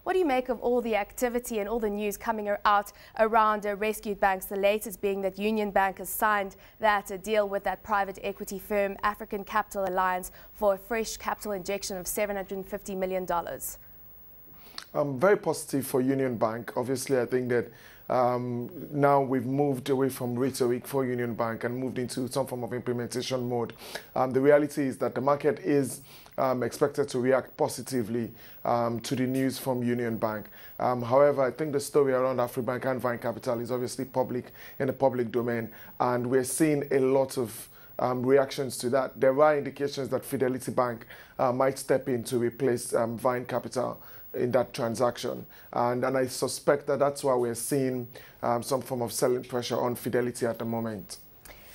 What do you make of all the activity and all the news coming out around rescued banks, the latest being that Union Bank has signed that deal with that private equity firm, African Capital Alliance, for a fresh capital injection of $750 million? Very positive for Union Bank. Obviously, I think that now we've moved away from rhetoric for Union Bank and moved into some form of implementation mode. The reality is that the market is expected to react positively to the news from Union Bank. However, I think the story around Afribank and Vine Capital is obviously public, in the public domain, and we're seeing a lot of reactions to that. There are indications that Fidelity Bank might step in to replace Vine Capital in that transaction, and I suspect that that's why we're seeing some form of selling pressure on Fidelity at the moment.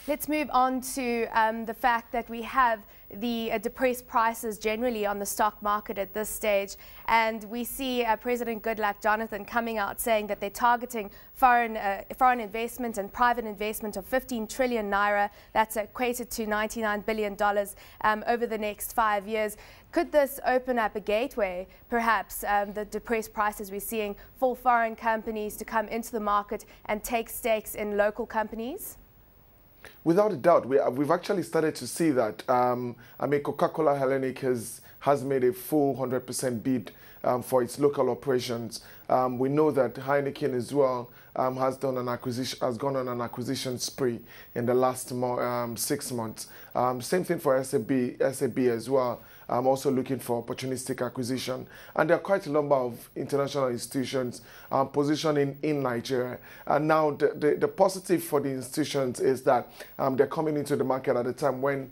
Let's move on to the fact that we have the depressed prices generally on the stock market at this stage, and we see President Goodluck Jonathan coming out saying that they're targeting foreign investment and private investment of 15 trillion naira. That's equated to $99 billion over the next 5 years. Could this open up a gateway, perhaps, the depressed prices we're seeing, for foreign companies to come into the market and take stakes in local companies? Without a doubt, we've actually started to see that. I mean, Coca-Cola Hellenic has made a full 100% bid for its local operations. We know that Heineken as well has gone on an acquisition spree in the last 6 months. Same thing for SAB as well. I'm also looking for opportunistic acquisition. And there are quite a number of international institutions positioning in Nigeria. And now the positive for the institutions is that they're coming into the market at a time when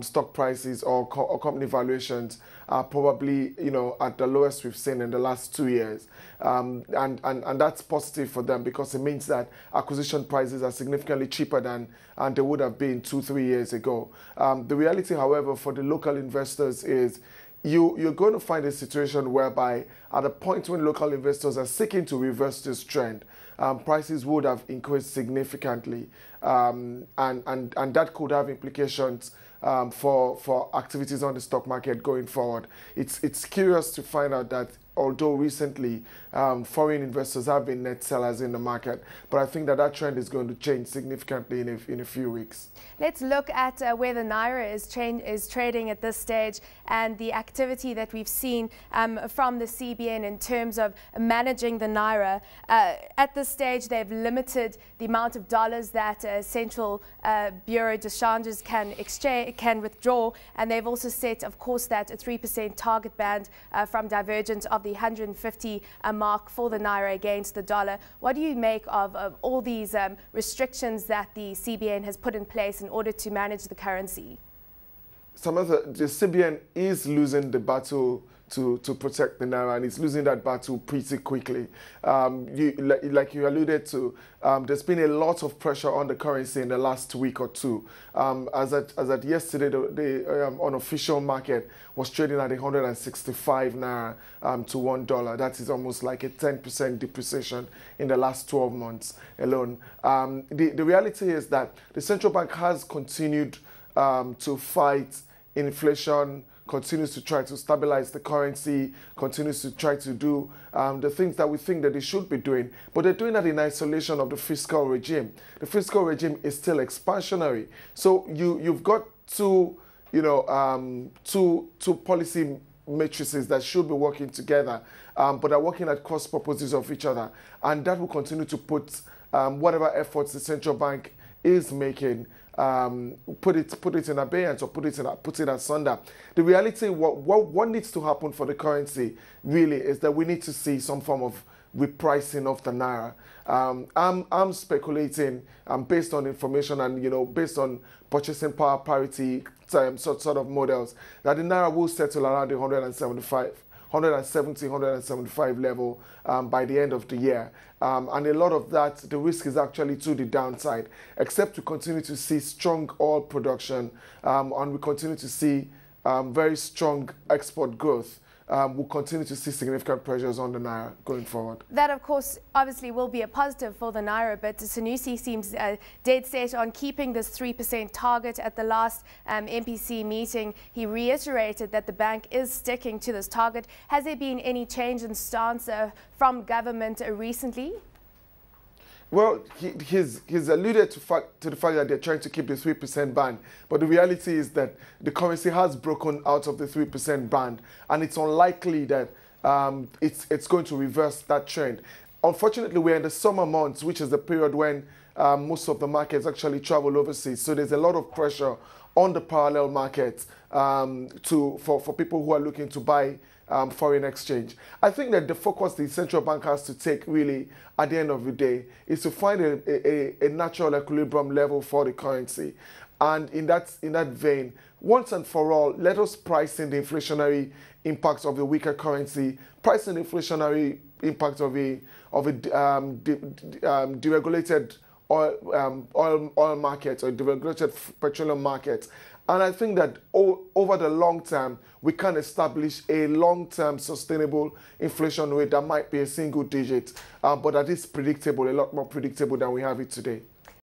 stock prices or company valuations are probably, at the lowest we've seen in the last 2 years. And that's positive for them because it means that acquisition prices are significantly cheaper than they would have been 2-3 years ago. The reality, however, for the local investors is you're going to find a situation whereby at a point when local investors are seeking to reverse this trend, prices would have increased significantly. And that could have implications for activities on the stock market going forward. It's curious to find out that although recently foreign investors have been net sellers in the market, but I think that trend is going to change significantly in a few weeks. Let's look at where the Naira is trading at this stage and the activity that we've seen from the CBN in terms of managing the Naira. At this stage, they've limited the amount of dollars that Central Bureau de Changes can withdraw, and they've also set, of course, that a 3% target band from divergence of the 150 mark for the Naira against the dollar. What do you make of all these restrictions that the CBN has put in place in order to manage the currency? Samantha, the CBN is losing the battle to protect the Naira, and it's losing that battle pretty quickly. Like you alluded to, there's been a lot of pressure on the currency in the last week or two. As at yesterday, the unofficial market was trading at 165 Naira to $1. That is almost like a 10% depreciation in the last 12 months alone. The reality is that the central bank has continued to fight inflation, continues to try to stabilize the currency, continues to try to do the things that we think that they should be doing. But they're doing that in isolation of the fiscal regime. The fiscal regime is still expansionary. So you've got two policy matrices that should be working together, but are working at cross purposes of each other. And that will continue to put whatever efforts the central bank is making, put it in abeyance or put it asunder. The reality, what needs to happen for the currency really is that we need to see some form of repricing of the Naira. I'm speculating based on information and based on purchasing power parity sort of models that the Naira will settle around the 175 level by the end of the year. And a lot of that, the risk is actually to the downside, except we continue to see strong oil production and we continue to see very strong export growth. we'll continue to see significant pressures on the Naira going forward. That, of course, obviously will be a positive for the Naira, but Sanusi seems dead set on keeping this 3% target. At the last MPC meeting, he reiterated that the bank is sticking to this target. Has there been any change in stance from government recently? Well, he's alluded to the fact that they're trying to keep the 3% band, but the reality is that the currency has broken out of the 3% band, and it's unlikely that it's going to reverse that trend. Unfortunately, we're in the summer months, which is the period when most of the markets actually travel overseas, so there's a lot of pressure on the parallel markets for people who are looking to buy foreign exchange. I think that the focus the central bank has to take really at the end of the day is to find a natural equilibrium level for the currency. And in that vein, once and for all, let us price in the inflationary impacts of the weaker currency, price in the inflationary impact of a deregulated oil market or deregulated petroleum market. And I think that over the long term, we can establish a long-term sustainable inflation rate that might be a single digit, but that is predictable, a lot more predictable than we have it today.